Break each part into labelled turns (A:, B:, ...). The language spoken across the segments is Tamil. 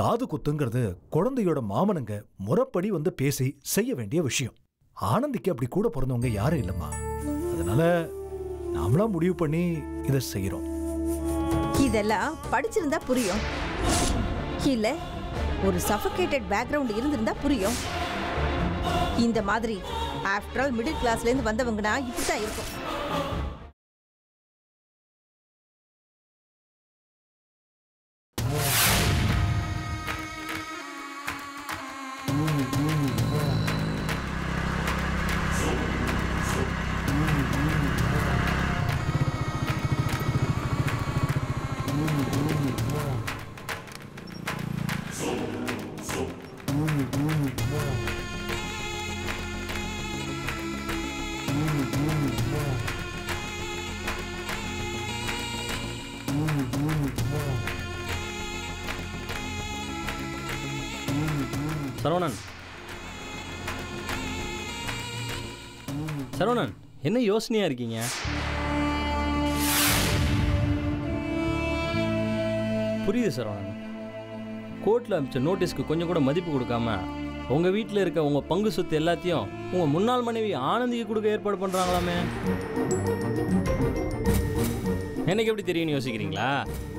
A: காது குத்துங்கிறது குழந்தையோட மாமனுங்க முறைப்படி வந்து பேசி செய்ய வேண்டிய விஷயம். ஆனந்திக்கு அப்படி கூட பிறந்தவங்க யாரும் இல்லம்மா. அதனால நாமளா முடிவு பண்ணி இதை செய்யறோம்.
B: இதெல்லாம் படிச்சிருந்தா புரியும், இல்ல ஒரு சஃபகேட்டட் பேக்ரவுண்ட் இருந்திருந்தா புரியும். இந்த மாதிரி ஆஃப்டர் ஆல் மிடில் கிளாஸ்ல இருந்து வந்தவங்கன்னா இப்படிதான் இருக்கும்.
C: சரவணன், சரவணன், என்ன யோசனையா இருக்கீங்க? புரியுது சரவணன். கோர்ட்டில் அனுப்பிச்ச நோட்டீஸ்க்கு கொஞ்சம் கூட மதிப்பு கொடுக்காம உங்கள் வீட்டில் இருக்க உங்கள் பங்கு சொத்து எல்லாத்தையும் உங்கள் முன்னாள் மனைவி ஆனந்திக்கு கொடுக்க ஏற்பாடு பண்ணுறாங்களாமே. எனக்கு எப்படி தெரியும்னு யோசிக்கிறீங்களா?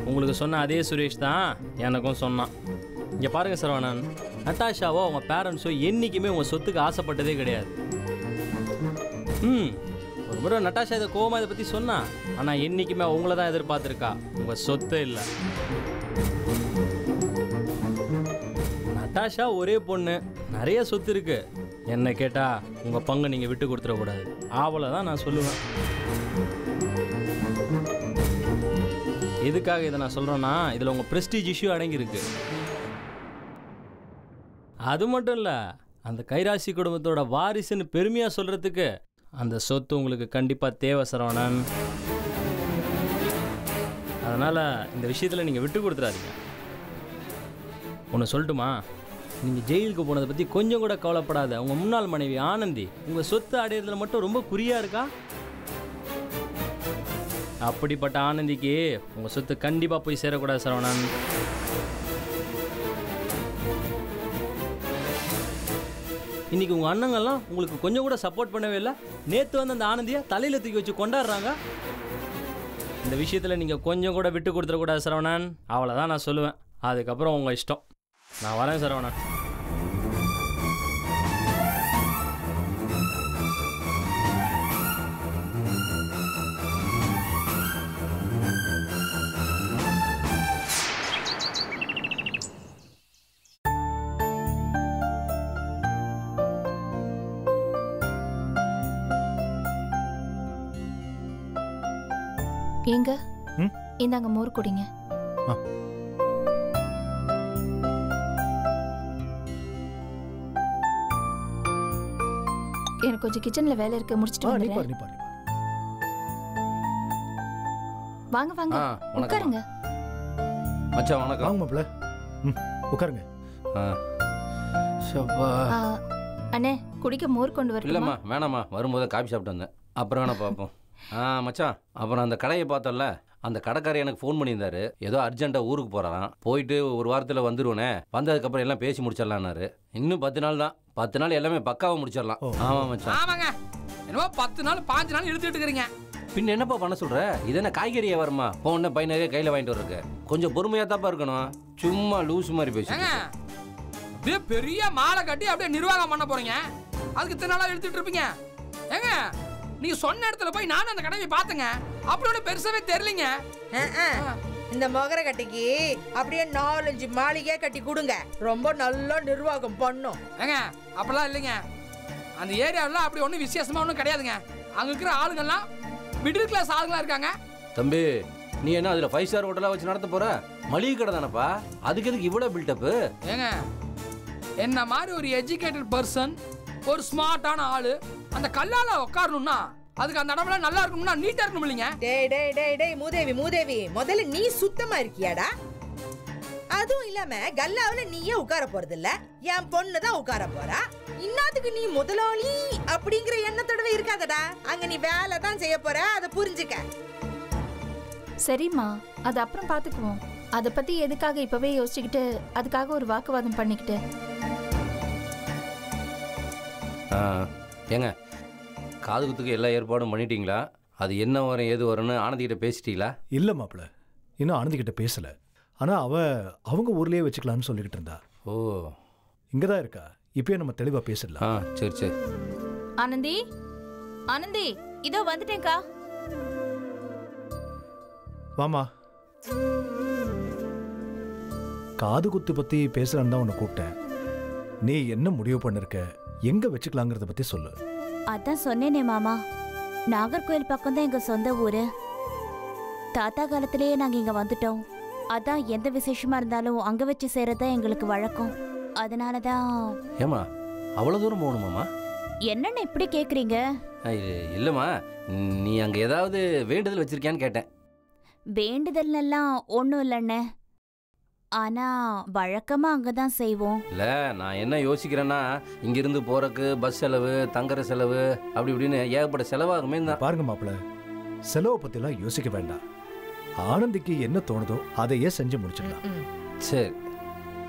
C: உங்களுக்கு சொன்ன அதே சுரேஷ் தான் எனக்கும் சொன்னான். இங்கே பாருங்கள் சரவணன், நட்டாஷாவோ அவங்க பேரண்ட்ஸோ என்றைக்குமே உங்கள் சொத்துக்கு ஆசைப்பட்டதே கிடையாது. ஒரு முறை நட்டாஷா இதை கோவமாக இதை பற்றி சொன்னா, ஆனால் என்றைக்குமே அவங்கள தான் எதிர்பார்த்துருக்கா, உங்கள் சொத்தை இல்லை. நட்டாஷா ஒரே பொண்ணு, நிறைய சொத்து இருக்கு. என்ன கேட்டால் உங்கள் பங்கை நீங்கள் விட்டு கொடுத்துடக்கூடாது, அவளை தான் நான் சொல்லுவேன். எதுக்காக இதை நான் சொல்கிறேன்னா, இதில் உங்கள் ப்ரெஸ்டீஜ் இஷ்யூ அடங்கியிருக்கு. அது மட்டும் இல்லை, அந்த கைராசி குடும்பத்தோட வாரிசுன்னு பெருமையாக சொல்கிறதுக்கு அந்த சொத்து உங்களுக்கு கண்டிப்பாக தேவை சரவணன். அதனால் இந்த விஷயத்தில் நீங்கள் விட்டு கொடுத்துறாதீங்க. ஒன்று சொல்லட்டுமா? நீங்கள் ஜெயிலுக்கு போனதை பற்றி கொஞ்சம் கூட கவலைப்படாத உங்கள் முன்னாள் மனைவி ஆனந்தி உங்கள் சொத்து அடையிறதுல மட்டும் ரொம்ப குறியாக இருக்கா. அப்படிப்பட்ட ஆனந்திக்கு உங்கள் சொத்து கண்டிப்பாக போய் சேரக்கூடாது சரவணன். இன்னைக்கு உங்கள் அண்ணங்கள்லாம் உங்களுக்கு கொஞ்சம் கூட சப்போர்ட் பண்ணவே இல்லை. நேற்று வந்து அந்த ஆனந்தியை தலையில் தூக்கி வச்சு கொண்டாடுறாங்க. இந்த விஷயத்தில் நீங்கள் கொஞ்சம் கூட விட்டு கொடுத்துடக்கூடாது சரவணன். அவ்வளோதான் நான் சொல்லுவேன். அதுக்கப்புறம் உங்கள் இஷ்டம். நான் வரேன் சரவணன்.
D: ஏங்க, இந்தாங்க மோர் குடிங்க. எனக்கு கொஞ்சம் கிச்சன்ல வேலை இருக்கு, முடிச்சிட்டு வந்துறேன். வாங்க வாங்க, உட்காருங்க.
C: மச்சான் வணக்கம்.
A: வாங்க மாப்ள, உட்காருங்க.
D: அண்ணே, குடிக்க மோர் கொண்டு வரட்டுமா?
E: இல்லைம்மா வேணாம்மா, வரும்போது காபி சாப்பிட்டு வந்தேன். அப்புறம் வேணா பார்ப்போம். மச்சான், அப்புறம் அந்த கடையை பார்த்தோம்ல, அந்த கடைக்காரர் எனக்கு ஃபோன் பண்ணியிருந்தாரு. ஏதோ அர்ஜென்ட்டாக ஊருக்கு போகிறாராம். போயிட்டு ஒரு வாரத்தில் வந்துடுவேனே, வந்ததுக்கப்புறம் எல்லாம் பேசி முடிச்சிடலான்னாரு. இன்னும் 10 நாள் தான். 10 நாள் எல்லாமே பக்காவாக முடிச்சிடலாம். ஆமாம் மச்சான்.
F: ஆமாங்க, என்னவோ 10 நாள் 5 நாள் இழுத்துட்டு இருக்கிறீங்க.
E: பின்ன என்னப்பா பண்ண சொல்கிற? இது என்ன காய்கறியே வருமா? போன பையனரே கையில் வாங்கிட்டு வர்றதுக்கு கொஞ்சம் பொறுமையாக தான்ப்பா இருக்கணும். சும்மா லூஸ் மாதிரி பேசுங்க.
F: அப்படியே பெரிய மாலை கட்டி அப்படியே நிர்வாகம் பண்ண போறீங்க. அதுக்கு இத்தனை நாளாக இழுத்துட்டு இருப்பீங்க. ஏங்க, நீங்க சொன்ன இடத்துல போய் நானும் அந்த கடையை பார்த்தேங்க. அப்படி பெருசாவே தெரியலீங்க.
B: இந்த மொகர கட்டிக்கு அப்படியே 4-5 மாளிகை கட்டி கொடுங்க, ரொம்ப நல்லா நிர்வாகம் பண்ணும்.
F: ஏங்க, அப்படிலாம் இல்லைங்க. அந்த ஏரியாவில் அப்படி ஒன்றும் விசேஷமா ஒன்றும் கிடையாதுங்க. அங்கே இருக்கிற ஆளுங்கள்லாம் மிடில் கிளாஸ் ஆளுங்களா இருக்காங்க.
E: தம்பி, நீ என்ன அதில் 5 ஸ்டார் ஹோட்டலாக வச்சு நடத்த போற? மளிகை கடை தானப்பா, அதுக்கு எதுக்கு இவ்வளோ பில்டப்பு?
F: ஏங்க, என்ன மாதிரி ஒரு எஜுகேட்டட் பர்சன், ஒரு ஸ்மார்ட்டான ஆளு அந்த கல்லால உட்காரணும்னா அதுக்கு அந்த இடம்லாம் நல்லா இருக்கணும்னா நீட்டா இருக்கணும் இல்லைங்க?
B: டேய் டேய் டேய் டேய் மூதேவி, முதல்ல நீ சுத்தமா இருக்கியாடா? அதுவும் இல்லாம கல்லாவுல நீயே உட்கார போறது இல்ல, என் பொண்ணு தான் உட்கார போறா. இன்னத்துக்கு நீ முதலாளி அப்படிங்கிற எண்ணத்தோடவே இருக்காதடா. அங்க நீ வேலை தான் செய்ய போற, அதை புரிஞ்சுக்க.
D: சரிம்மா, அது அப்புறம் பாத்துக்குவோம். அதை பத்தி எதுக்காக இப்பவே யோசிச்சுக்கிட்டு அதுக்காக ஒரு வாக்குவாதம் பண்ணிக்கிட்டு?
E: ஏங்க, காது குத்துக்கு எல்லா ஏற்பாடும் பண்ணிட்டீங்களா? அது என்ன வரும் ஏது வரும்னு ஆனந்திக்கிட்ட பேசிட்டீங்களா?
A: இல்லை மாப்பிள்ள, இன்னும் ஆனந்திக்கிட்ட பேசலை. ஆனால் அவங்க ஊர்லேயே வச்சுக்கலான்னு சொல்லிக்கிட்டு இருந்தா.
E: ஓ,
A: இங்கே தான் இருக்கா. இப்பயே நம்ம தெளிவாக பேசிடலாம்.
E: சரி சரி.
D: ஆனந்தி, ஆனந்தி, இதோ வந்துட்டேன்க்கா.
A: வாமா. காது குத்து பற்றி பேசலான்னு தான் உன்னை கூப்பிட்டேன். நீ என்ன முடிவு பண்ணிருக்க, எங்கே வச்சுக்கலாங்கிறத பற்றி சொல்லு.
G: அதான் சொன்னேனே மாமா, நாகர்கோயில் பக்கம் தான் எங்க சொந்த ஊரு. தாத்தா காலத்திலேயே நாங்க இங்க வந்துட்டோம். அதான் எந்த விசேஷமா இருந்தாலும் அங்க வச்சு செய்யறதுதான் எங்களுக்கு வழக்கம். அதனாலதான்.
E: ஏமா அவ்வளோ தூரம் போகணுமாம்மா?
G: என்னன்னு இப்படி கேக்குறீங்க?
E: இல்லைம்மா, நீ அங்கே ஏதாவது வேண்டுதல் வச்சிருக்கியான்னு கேட்டேன்.
G: வேண்டுதல்லாம் ஒன்றும் இல்லைண்ணே. ஆனா வழக்கமா அங்கதான் செய்வோம்.
E: இல்லை, நான் என்ன யோசிக்கிறேன்னா, இங்கிருந்து போறக்கு பஸ் செலவு, தங்குற செலவு, அப்படி இப்படின்னு ஏகப்பட்ட செலவாகுமே தான்.
A: பாருங்க மாப்பிள்ள, செலவை பற்றிலாம் யோசிக்க வேண்டாம். ஆனந்திக்கு என்ன தோணுதோ அதையே செஞ்சு முடிச்சிடலாம்.
E: சரி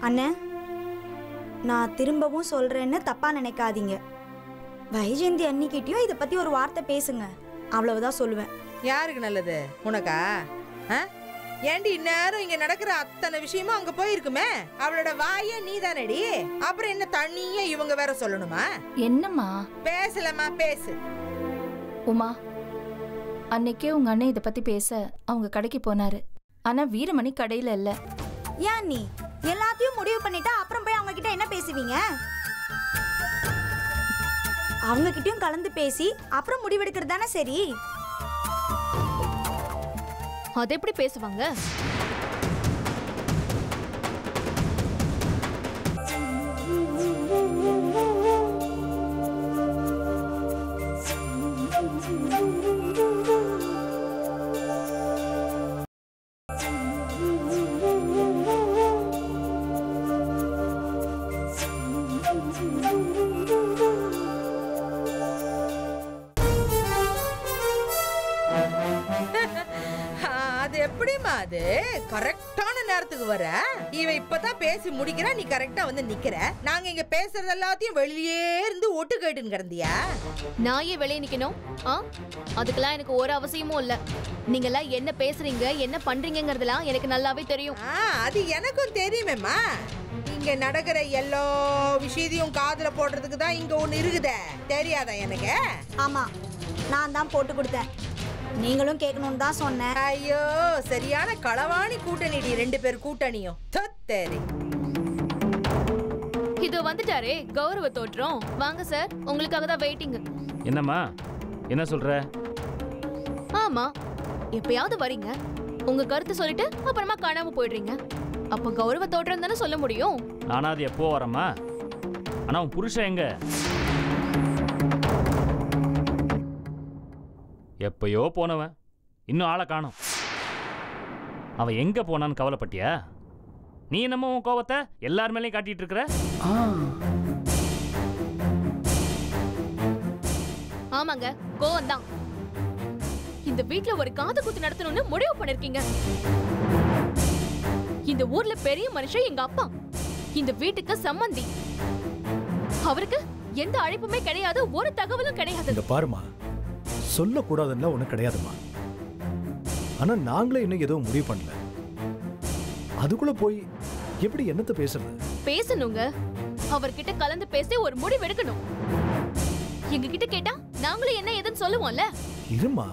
H: அண்ணே, நான் திரும்பவும் சொல்றேன்னு தப்பா நினைக்காதீங்க. வைஜெயந்தி அன்னிக்கிட்டயும் இதை பத்தி ஒரு வார்த்தை பேசுங்க, அவ்வளவுதான் சொல்லுவேன்.
B: யாருக்கு நல்லது? உனக்கா? ஏண்டி இந்நேரம் இங்க நடக்கிற அத்தனை விஷயமும் அங்க போயிருக்குமே. அவளோட வாயே நீ தானடி. அப்புறம் என்ன தண்ணியே இவங்க வேற சொல்லணுமா?
D: என்னம்மா
B: பேசலமா, பேசு.
D: உமா, அன்னைக்கே உங்க அண்ணன் இதை பத்தி பேச அவங்க கடைக்கு போனாரு. ஆனா வீரமணி கடையில இல்ல.
H: ஏன் நீ எல்லாத்தையும் முடிவு பண்ணிட்டா அப்புறம் போய் அவங்க கிட்ட என்ன பேசுவீங்க? அவங்க கிட்டயும் கலந்து பேசி அப்புறம் முடிவெடுக்கிறது தானே சரி.
I: அதை எப்படி பேசுவாங்க?
B: எப்படிமா அது கரெக்டான நேரத்துக்கு வர? இவ இப்பதான் பேசி முடிக்கிறா, நீ கரெக்டா வந்து நிக்கிற. நாங்க இங்க பேசுறது எல்லாத்தையும் வெளியே இருந்து ஒட்டு கேட்டுன்னு கிடந்தியா?
I: நான் ஏன் வெளியே நிக்கணும்? அதுக்கெல்லாம் எனக்கு ஒரு அவசியமும் இல்ல. நீங்க எல்லாம் என்ன பேசுறீங்க, என்ன பண்றீங்கிறதெல்லாம் எனக்கு நல்லாவே தெரியும்.
B: அது எனக்கும் தெரியுமேம்மா. இங்க நடக்கிற எல்லா விஷயத்தையும் காதுல போடுறதுக்கு தான் இங்க ஒண்ணு இருக்குதே, தெரியாதா எனக்கு?
H: ஆமா, நான் தான் போட்டு கொடுத்தேன். நீங்களும் கேட்கணும்னு தான் சொன்னேன்.
B: ஐயோ, சரியான களவாணி கூட்டணிடி ரெண்டு பேர் கூட்டணியும். தொத்தேரி.
I: இதோ வந்துட்டாரே கௌரவ தோற்றம். வாங்க சார், உங்களுக்காக தான் வெயிட்டிங்.
C: என்னம்மா, என்ன சொல்ற?
I: ஆமா, எப்பயாவது வரீங்க, உங்க கருத்து சொல்லிட்டு அப்புறமா காணாம போயிடுறீங்க. அப்ப கௌரவ தோற்றம் தானே சொல்ல முடியும்.
C: நானா அது எப்போ வரமா? ஆனா உன் புருஷன் எங்க? எப்பயோ போனவன், இன்னும் ஆளை காணோம். அவன் எங்க போனான்னு கவலைப்பட்டியா? நீ என்னமோ உன் கோவத்தை எல்லார் மேலேயும் காட்டிட்டு இருக்கிற.
I: ஆமாங்க, கோவம் தான். இந்த வீட்ல ஒரு காது குத்து நடத்தணும்னு முடிவு பண்ணிருக்கீங்க. இந்த ஊர்ல பெரிய மனுஷன் எங்க அப்பா, இந்த வீட்டுக்கு சம்பந்தி. அவருக்கு எந்த அழைப்புமே கிடையாது, ஒரு தகவலும் கிடையாது.
A: இந்த பாருமா, சொல்லக்கூடாதுன்னா ஒன்றும் கிடையாதுமா. ஆனா நாங்களே இன்னும் எதுவும் முடிவு பண்ணல. அதுக்குள்ள போய் எப்படி என்னத்தை பேசுறது?
I: பேசணுங்க, அவர்கிட்ட கலந்து பேசி ஒரு முடிவு எடுக்கணும். எங்க கிட்ட கேட்டா நாங்களும் என்ன ஏதுன்னு சொல்லுவோம்ல.
A: இருமா,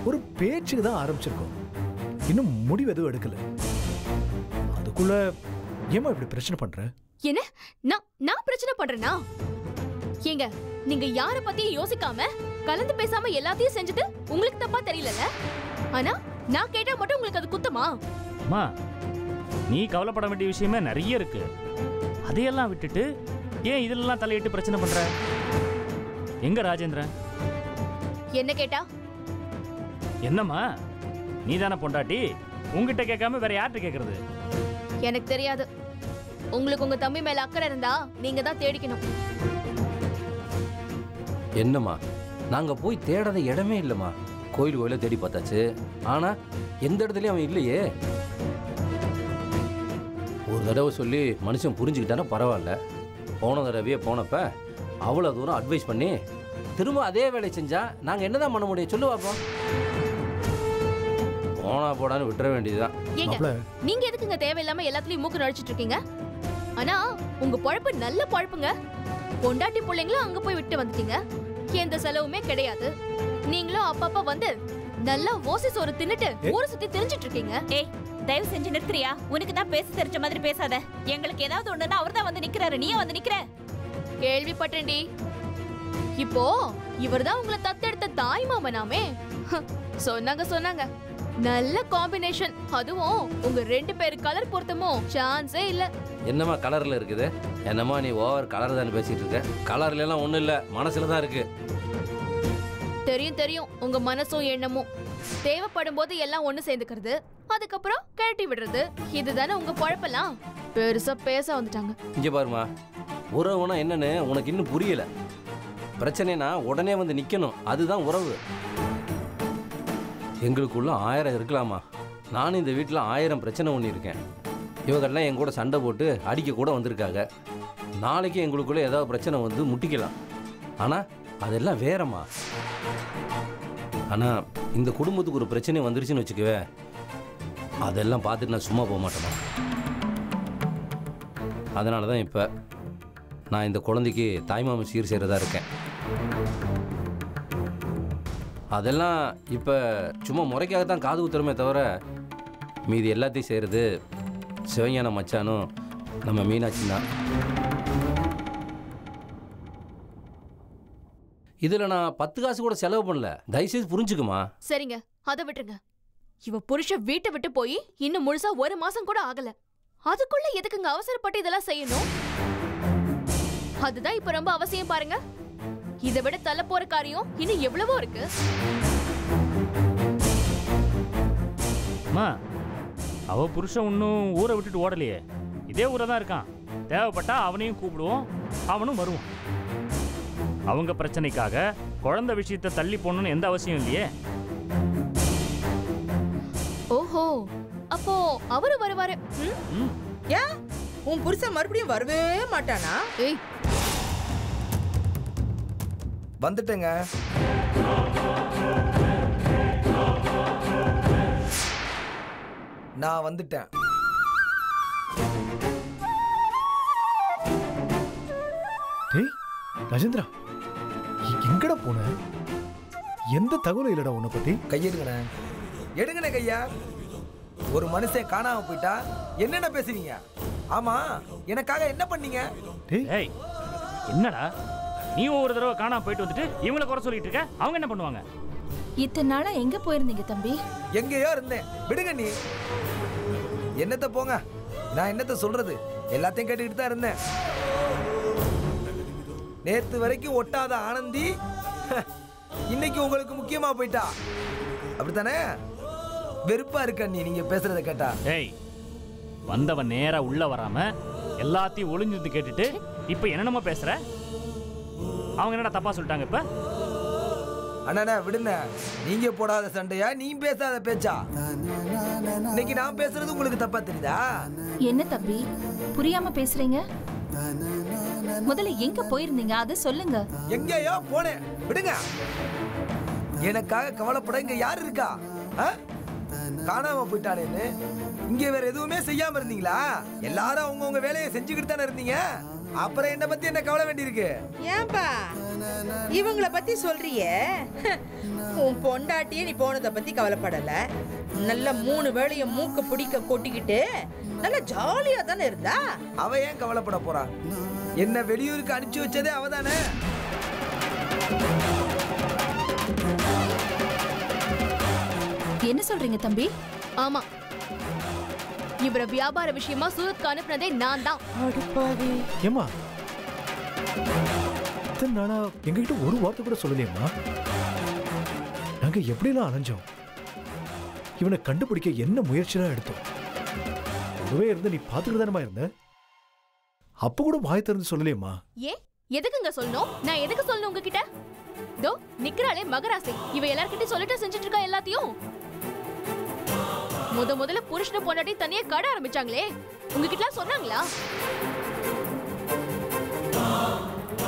A: ஒரு பேச்சுக்கு தான் ஆரம்பிச்சிருக்கோம், இன்னும் முடிவு எதுவும் எடுக்கல. அதுக்குள்ள ஏமா இப்படி பிரச்சனை பண்ற?
I: என்ன நான் பிரச்சனை பண்றேனா? ஏங்க, நீங்க யார பத்தியும் யோசிக்காம கலந்து பேசாம எல்லாத்தையும் செஞ்சது உங்களுக்கு தப்பா தெரியலல? ஆனா நான் கேட்டா மட்டும் உங்களுக்கு அது குத்தமா?
C: அம்மா, நீ கவலைப்பட வேண்டிய விஷயமே நிறைய இருக்கு. அதையெல்லாம் விட்டுட்டு ஏன் இதெல்லாம் தலையிட்டு பிரச்சனை பண்ற? எங்க ராஜேந்திரன்?
I: என்ன கேட்டா?
C: என்னம்மா, நீ தானே பொண்டாட்டி, உங்ககிட்ட கேட்காம வேற யார்கிட்ட கேட்கறது?
I: எனக்கு தெரியாது. உங்களுக்கு உங்க தம்பி மேல அக்கறை இருந்தா நீங்க தான் தேடிக்கணும்.
E: என்னம்மா, நாங்க போய் தேடாத இடமே இல்லைம்மா. கோயில் கோயில தேடி பார்த்தாச்சு, ஆனா எந்த இடத்துலயும் அவன் இல்லையே. ஒரு தடவை சொல்லி மனுஷன் புரிஞ்சுக்கிட்டானா பரவாயில்ல. போன தடவையே போனப்ப அவ்வளோ தூரம் அட்வைஸ் பண்ணி திரும்ப அதே வேலையை செஞ்சா நாங்கள் என்னதான் பண்ண முடியும் சொல்லு பார்ப்போம். போனா போடான்னு விட்டுற வேண்டியதுதான்.
I: ஏங்க நீங்க எதுக்குங்க தேவையில்லாம எல்லாத்துலயும் மூக்கு நடிச்சிட்டு இருக்கீங்க? ஆனா உங்க பொழப்பு நல்ல பொழப்புங்க. பொண்டாட்டி பிள்ளைங்களும் அங்க போய் விட்டு வந்துட்டீங்க. எந்த செலவுமே கிடையாது. நீங்களும் அப்பப்ப வந்து நல்லா ஓசி சோறு தின்னுட்டு ஊரை சுத்தி திரிஞ்சிட்டு இருக்கீங்க.
G: ஏய் தயவு செஞ்சு நிறுத்துறியா? உனக்கு தான் பேச தெரிஞ்ச மாதிரி பேசாத. எங்களுக்கு ஏதாவது ஒண்ணுன்னா அவர் தான் வந்து நிக்கிறாரு, நீயே வந்து நிக்கிற.
I: கேள்விப்பட்டேன்டி. இப்போ இவர்தான் உங்களை தத்தெடுத்த தாய் மாமனாமே. சொன்னாங்க நல்ல காம்பினேஷன். அதுவும் உங்க 2 பேரு கலர் பொருத்தமும் சான்ஸே இல்ல.
E: என்னம்மா கலர்ல இருக்குது? என்னம்மா நீ ஓவர் கலர் தான் பேசிட்டு இருக்க? கலர்ல எல்லாம் ஒண்ணும் இல்ல, மனசுல தான் இருக்கு.
I: தெரியும் உங்க மனசும் எண்ணமும் தேவைப்படும் போது எல்லாம் ஒண்ணு சேர்ந்துக்கிறது, அதுக்கப்புறம் கழட்டி விடுறது. இதுதானே உங்க பொழப்பெல்லாம். பெருசா பேச வந்துட்டாங்க.
E: இங்க பாருமா, உறவுனா என்னன்னு உனக்கு இன்னும் புரியல. பிரச்சனைனா உடனே வந்து நிக்கணும், அதுதான் உறவு. எங்களுக்குள்ள 1000 இருக்கலாமா? நானும் இந்த வீட்டில் 1000 பிரச்சனை ஒன்று இருக்கேன். இவங்கெல்லாம் என் கூட சண்டை போட்டு அடிக்க கூட வந்திருக்காங்க. நாளைக்கு எங்களுக்குள்ள ஏதாவது பிரச்சனை வந்து முட்டிக்கலாம். ஆனால் அதெல்லாம் வேறம்மா. ஆனால் இந்த குடும்பத்துக்கு ஒரு பிரச்சனை வந்துருச்சுன்னு வச்சுக்கவே, அதெல்லாம் பார்த்துட்டு நான் சும்மா போக மாட்டேமா. அதனால தான் இப்போ நான் இந்த குழந்தைக்கு தாய்மாமன் சீர் செய்கிறதா இருக்கேன். அதெல்லாம் இப்போ சும்மா முறைக்காகத்தான் காது ஊத்துறமே தவிர, மீதி எல்லாத்தையும் செய்கிறது சிவஞான மச்சானும் நம்ம மீனாட்சி தான். இதில் நான் 10 காசு கூட செலவு பண்ணல, தயவுசெய்து புரிஞ்சுக்குமா.
I: சரிங்க, அதை விட்டுருங்க. இவ புருஷன் வீட்டை விட்டு போய் இன்னும் முழுசா 1 மாசம் கூட ஆகல. அதுக்குள்ள எதுக்குங்க அவசரப்பட்டு இதெல்லாம் செய்யணும்? அதுதான் இப்ப ரொம்ப அவசியம் பாருங்க. இதை விட தள்ள போற காரியம் இன்னும் எவ்வளவோ இருக்கு.
J: அம்மா, அவ புருஷன் இன்னும் ஊரை விட்டுட்டு ஓடலையே, இதே ஊரை தான் இருக்கான். தேவைப்பட்டா அவனையும் கூப்பிடுவோம், அவனும் வருவான். அவங்க பிரச்சனைக்காக குழந்தை விஷயத்தை தள்ளி போடணும்னு எந்த அவசியம் இல்லையே.
I: ஓஹோ, அப்போ அவரு வருவாரு.
B: ஏன் உன் புருஷன் மறுபடியும் வரவே மாட்டானா?
I: ஏய்,
K: வந்துட்டேங்க. நான் வந்துட்டேன்.
A: டேய் ராஜேந்திரா, எங்கடா போன? எந்த தகவலும் இல்லடா உன்னை பத்தி.
K: கையெடுங்கண்ணே, எடுங்கண்ணே கையா. ஒரு மனுஷன் காணாம போயிட்டா என்னென்ன பேசுவீங்க? ஆமா, எனக்காக என்ன பண்ணீங்க?
J: டேய் என்னடா நீ ஒவ்வொரு தடவை காணாம போயிட்டு வந்துட்டு இவங்களை குறை சொல்லிட்டு இருக்க? அவங்க என்ன பண்ணுவாங்க?
D: இத்தனை நாளா எங்க போயிருந்தீங்க தம்பி?
K: எங்கேயோ இருந்தேன், விடுங்க. நீ என்னத்த போங்க, நான் என்னத்த சொல்றது, எல்லாத்தையும் கேட்டுக்கிட்டு தான் இருந்தேன். நேத்து வரைக்கும் ஒட்டாத ஆனந்தி இன்னைக்கு உங்களுக்கு முக்கியமா போயிட்டா, அப்படித்தானே? வெறுப்பா இருக்க நீங்க பேசுறத கேட்டா.
J: டேய், வந்தவன் நேரா உள்ள வராம எல்லாத்தையும் ஒளிஞ்சிருந்து கேட்டுட்டு இப்ப என்னென்னமோ பேசுற? அவங்க என்னடா தப்பா சொல்லிட்டாங்க இப்ப?
K: அண்ணா விடுங்க, நீங்க போடாத சண்டையா, நீ பேசாத பேச்சா? இன்னைக்கு நான் பேசுறது உங்களுக்கு தப்பா தெரியுதா?
D: என்ன தம்பி புரியாம பேசுறீங்க? முதல்ல எங்க போயிருந்தீங்க அது சொல்லுங்க.
K: எங்கேயோ போனேன், விடுங்க. எனக்காக கவலைப்பட இங்க யாரு இருக்கா? காணாம போயிட்டானேன்னு இங்க வேற எதுவுமே செய்யாம இருந்தீங்களா? எல்லாரும் அவங்கவுங்க வேலையை செஞ்சுக்கிட்டு தானே இருந்தீங்க. அப்புறம் என்ன பத்தி என்ன கவலை வேண்டியிருக்கு?
B: ஏன்பா இவங்கள பத்தி சொல்றியே? உன் பொண்டாட்டியே நீ போனதை பத்தி கவலைப்படல. நல்ல 3 வேளையும் மூக்க பிடிக்க கொட்டிக்கிட்டு நல்ல ஜாலியா தானே இருந்தா.
K: அவ ஏன் கவலைப்பட போறா? என்ன வெளியூருக்கு அனுப்பிச்சு வச்சதே அவதானே.
D: என்ன சொல்றீங்க தம்பி?
I: ஆமா, இவர வியாபார விஷயமா சூரத்க்கு அனுப்புனதே நான் தான்.
A: ஏமா இத்தனை நாளா எங்ககிட்ட ஒரு வார்த்தை கூட சொல்லலையம்மா. நாங்க எப்படிலாம் அலைஞ்சோம், இவனை கண்டுபிடிக்க என்ன முயற்சிலாம் எடுத்தோம். ஒருவே இருந்து நீ பாத்துக்கிட்டு தானமா இருந்த, அப்ப கூட வாய் திறந்து சொல்லலையம்மா.
I: ஏன் எதுக்குங்க சொல்லணும்? நான் எதுக்கு சொல்லணும் உங்ககிட்ட? தோ நிக்கிறாளே மகராசி, இவ எல்லார்கிட்டயும் சொல்லிட்டு செஞ்சுட்டு இருக்கா எல்லாத்தையும். முதல்ல புருஷனை பொண்டாட்டி தனியா கடை ஆரம்பிச்சாங்களே, உங்ககிட்ட சொன்னாங்களா?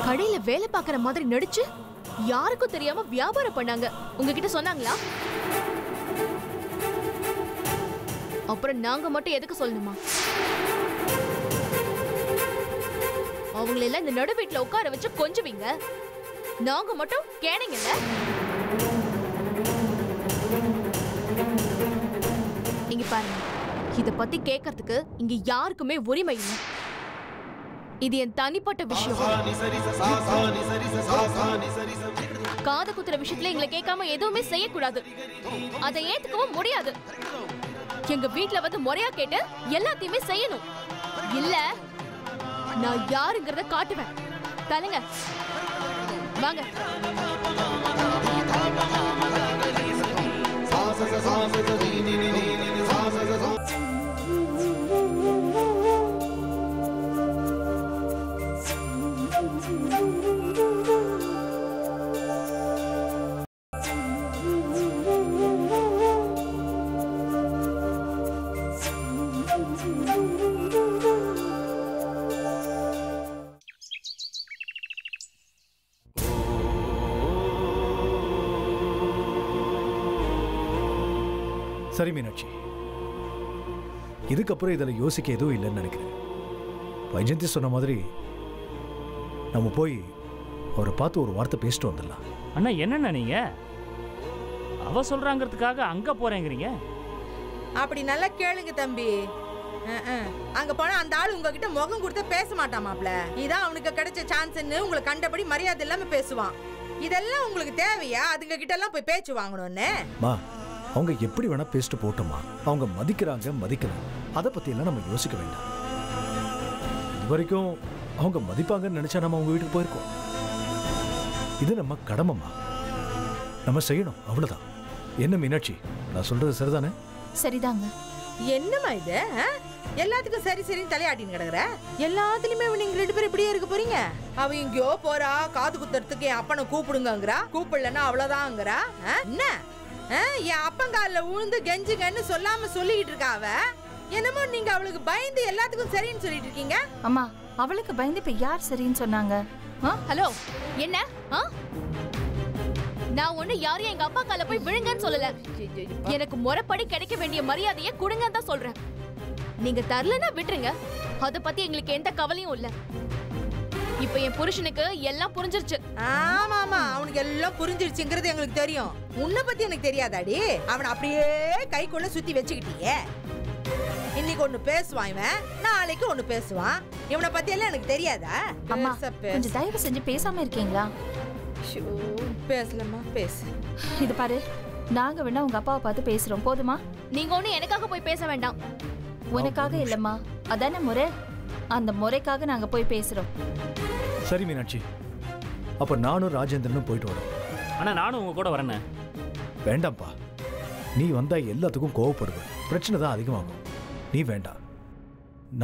I: கடையில வேலை பார்க்கற மாதிரி நடிச்சு யாருக்கும் தெரியாம வியாபாரம் பண்ணாங்க. உங்ககிட்ட சொன்னாங்களா? அப்புறம் நாங்க மட்டும் எதுக்கு சொல்லணுமா? அவங்களெல்லாம் இந்த நடு வீட்டுல உட்கார வச்சு கொஞ்சுவீங்க, நாங்க மட்டும் கேனீங்கல்ல. இங்க பாருங்க, இத பத்தி கேட்கறதுக்கு இங்க யாருக்குமே உரிமை இல்லை. இது என் தனிப்பட்ட விஷயம். காது குத்துற விஷயத்துல எங்களை கேட்காம எதுவுமே செய்யக்கூடாது. அதை ஏத்துக்கவும் முடியாது. எங்க வீட்டுல வந்து முறையா கேட்டு எல்லாத்தையுமே செய்யணும். இல்ல நான் யாருங்கிறத காட்டுவேன். தலங்க வாங்க.
A: சரி மீனாட்சி, இதுக்கப்புறம் இதில் யோசிக்க எதுவும் இல்லைன்னு நினைக்கிறேன். வைஜெயந்தி சொன்ன மாதிரி நம்ம போய் அவரை பார்த்து ஒரு வார்த்தை பேசிட்டு வந்துடலாம்.
J: அண்ணா என்னண்ணா நீங்க அவ சொல்றாங்கிறதுக்காக அங்க போறேங்கிறீங்க?
B: அப்படி நல்லா கேளுங்க தம்பி. அங்க போனா அந்த ஆள் உங்ககிட்ட முகம் கொடுத்து பேச மாட்டாமாப்ல. இதான் அவனுக்கு கிடைச்ச சான்ஸ்ன்னு உங்களை கண்டபடி மரியாதை இல்லாம பேசுவான். இதெல்லாம் உங்களுக்கு தேவையா? அதுங்க கிட்ட எல்லாம் போய் பேச்சு வாங்கணும்னு?
A: அவங்க எப்படி வேணா பேசிட்டு போட்டோமா, அவங்க மதிக்கிறாங்க மதிக்கலாம், அதை பத்தி எல்லாம் நம்ம யோசிக்க வேண்டாம். இது வரைக்கும் அவங்க மதிப்பாங்கன்னு நினைச்சா நம்ம அவங்க வீட்டுக்கு போயிருக்கோம். இது நம்ம கடமைமா, நம்ம செய்யணும், அவ்வளவுதான். என்ன மீனாட்சி, நான் சொல்றது சரிதானே?
D: சரிதாங்க.
B: என்னம்மா இது? எல்லாத்துக்கும் சரி சரின்னு தலையாட்டின்னு கிடக்குற. எல்லாத்துலயுமே நீங்க 2 பேரும் இப்படியே இருக்க போறீங்க. அவ எங்கயோ போறா, காது குத்துறதுக்கு என் அப்பனை கூப்பிடுங்கிறா, கூப்பிடலன்னா அவ்வளவுதாங்கிறா. என்ன என் அப்பங்கால உழுந்து கெஞ்சுங்கன்னு சொல்லாம சொல்லிட்டு இருக்கா அவ. என்னமோ நீங்க அவளுக்கு பயந்து எல்லாத்துக்கும் சரின்னு சொல்லிட்டு இருக்கீங்க.
D: அம்மா, அவளுக்கு பயந்து இப்ப யார் சரின்னு சொன்னாங்க?
I: ஹலோ, என்ன? நான் ஒண்ணு யாரையும் எங்க அப்பா கால போய் விழுங்கன்னு சொல்லல. எனக்கு முறைப்படி கிடைக்க வேண்டிய மரியாதையை கொடுங்கன்னு தான் சொல்றேன். நீங்க தரலன்னா விட்டுருங்க, அத பத்தி எங்களுக்கு எந்த கவலையும் இல்ல. இப்ப என் புருஷனுக்கு எல்லாம் புரிஞ்சிருச்சு.
B: ஆமாமா, அவனுக்கு எல்லாம் புரிஞ்சிருச்சுங்கிறது எங்களுக்கு தெரியும். உன்னை பத்தி எனக்கு தெரியாதாடி? அவனை அப்படியே கைக்குள்ள சுத்தி வச்சுக்கிட்டியே. இன்னைக்கு ஒண்ணு பேசுவான் இவன், நாளைக்கு ஒண்ணு பேசுவான். இவனை பத்தி எல்லாம் எனக்கு தெரியாதா?
D: அம்மா, கொஞ்சம் தயவு செஞ்சு பேசாம இருக்கீங்களா?
B: பேசலம்மா, பேசு.
D: இது பாரு, நாங்க வேணா உங்க அப்பாவை பார்த்து பேசுறோம், போதுமா?
I: நீங்க ஒண்ணு எனக்காக போய் பேச வேண்டாம்.
D: உனக்காக இல்லம்மா, அதானே முறை. அந்த முறைக்காக நாங்க போய் பேசுறோம்.
A: சரி மீனாட்சி, அப்ப நானும் ராஜேந்திரனும் போயிட்டு வரோம்.
J: ஆனா நானும் உங்க கூட வரேன்.
A: வேண்டாம்ப்பா, நீ வந்தா எல்லாத்துக்கும் கோவப்படுவேன், பிரச்சனை தான் அதிகமாகும். நீ வேண்டாம்,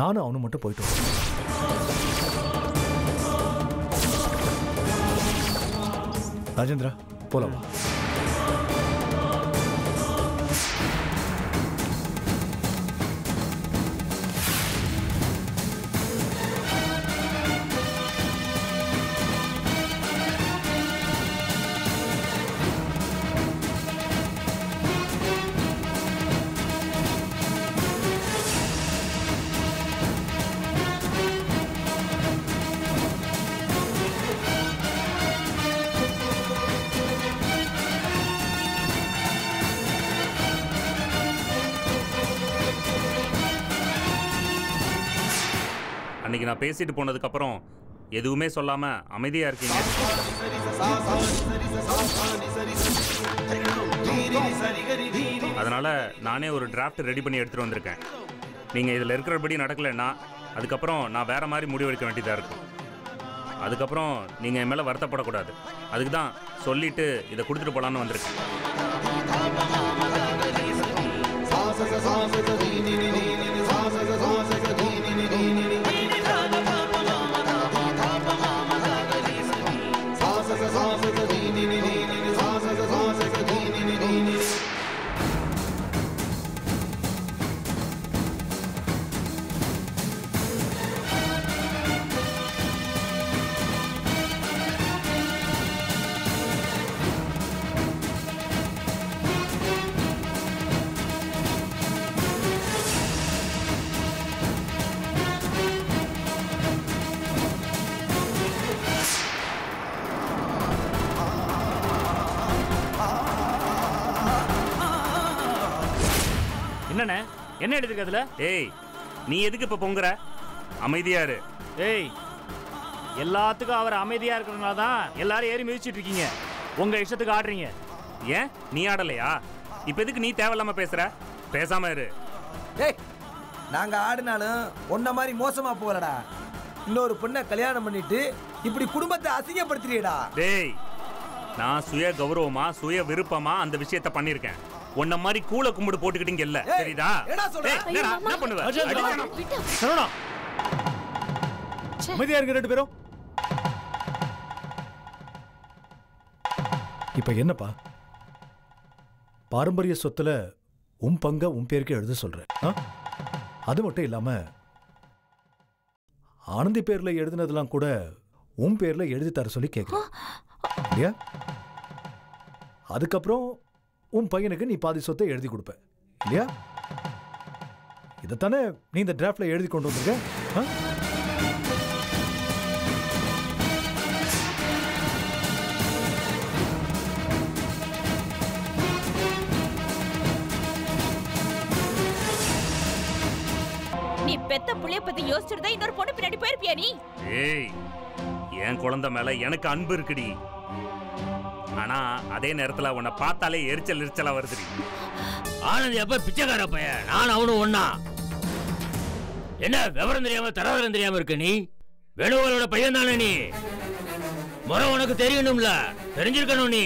A: நானும் அவனும் மட்டும் போயிட்டு வரோம். ராஜேந்திரா, போலாமா?
L: அன்னைக்கு நான் பேசிட்டு போனதுக்கு அப்புறம் எதுவுமே சொல்லாம அமைதியா இருக்கீங்க. அதனால நானே ஒரு டிராஃப்ட் ரெடி பண்ணி எடுத்துட்டு வந்திருக்கேன். நீங்க இதுல இருக்கிறபடி நடக்கலைன்னா அதுக்கப்புறம் நான் வேற மாதிரி முடிவு எடுக்க வேண்டியதா இருக்கும். அதுக்கப்புறம் நீங்க என் மேல வருத்தப்படக்கூடாது. அதுக்கு தான் சொல்லிட்டு இதை கொடுத்துட்டு போலான்னு வந்திருக்கேன்.
J: என்னண்ணே என்ன எடுத்துக்க அதுல?
L: ஏய் நீ எதுக்கு இப்ப பொங்குற? அமைதியாரு.
J: ஏய் எல்லாத்துக்கும் அவர் அமைதியா இருக்கிறதுனால தான் எல்லாரும் ஏறி மிதிச்சிட்டு இருக்கீங்க. உங்க இஷ்டத்துக்கு ஆடுறீங்க.
L: ஏன் நீ ஆடலையா? இப்ப எதுக்கு நீ தேவையில்லாம பேசுற? பேசாம இரு.
K: டேய் நாங்க ஆடினாலும் உன்ன மாதிரி மோசமா போகலடா. இன்னொரு பொண்ணை கல்யாணம் பண்ணிட்டு இப்படி குடும்பத்தை அசிங்கப்படுத்துறியடா.
L: டேய் நான் சுய கௌரவமா சுய விருப்பமா அந்த விஷயத்த பண்ணிருக்கேன். உன்ன மாதிரி கூல கும்பிடு போட்டுக்கிட்டீங்க இல்ல, தெரியுதா? என்ன பண்ணுவ?
A: சரவணா அமைதியா இருங்க ரெண்டு பேரும். இப்ப என்னப்பா பாரம்பரிய சொத்துல உன் பங்க உன் பேருக்கு எழுத சொல்றேன். அது மட்டும் இல்லாம ஆனந்தி பேர்ல எழுதினதெல்லாம் கூட உன் பேர்ல எழுதி தர சொல்லி கேட்கிறேன் இல்லையா? அதுக்கப்புறம் உன் பையனுக்கு நீ பாதி சொத்தை எழுதி கொடுப்ப இல்லையா? இதைத்தானே நீ இந்த டிராஃப்ட்ல எழுதி கொண்டு வந்திருக்க.
G: நீ பெத்த புள்ளைய பத்தி யோசிச்சிருந்தா இன்னொரு பொண்ணு பின்னாடி போயிருப்பியா நீ?
L: ஏய் என் குழந்தை மேல எனக்கு அன்பு இருக்குடி. ஆனா அதே நேரத்துல உன்னை பார்த்தாலே எரிச்சலா வருதுடி.
M: ஆனந்தி அப்ப பிச்சைக்கார பையன், நான் அவனும் ஒண்ணா. என்ன விவரம் தெரியாம தராதரம் தெரியாம இருக்க நீ? வேணுகோளோட பையன் தானே நீ? முறை உனக்கு தெரியணும்ல, தெரிஞ்சிருக்கணும் நீ.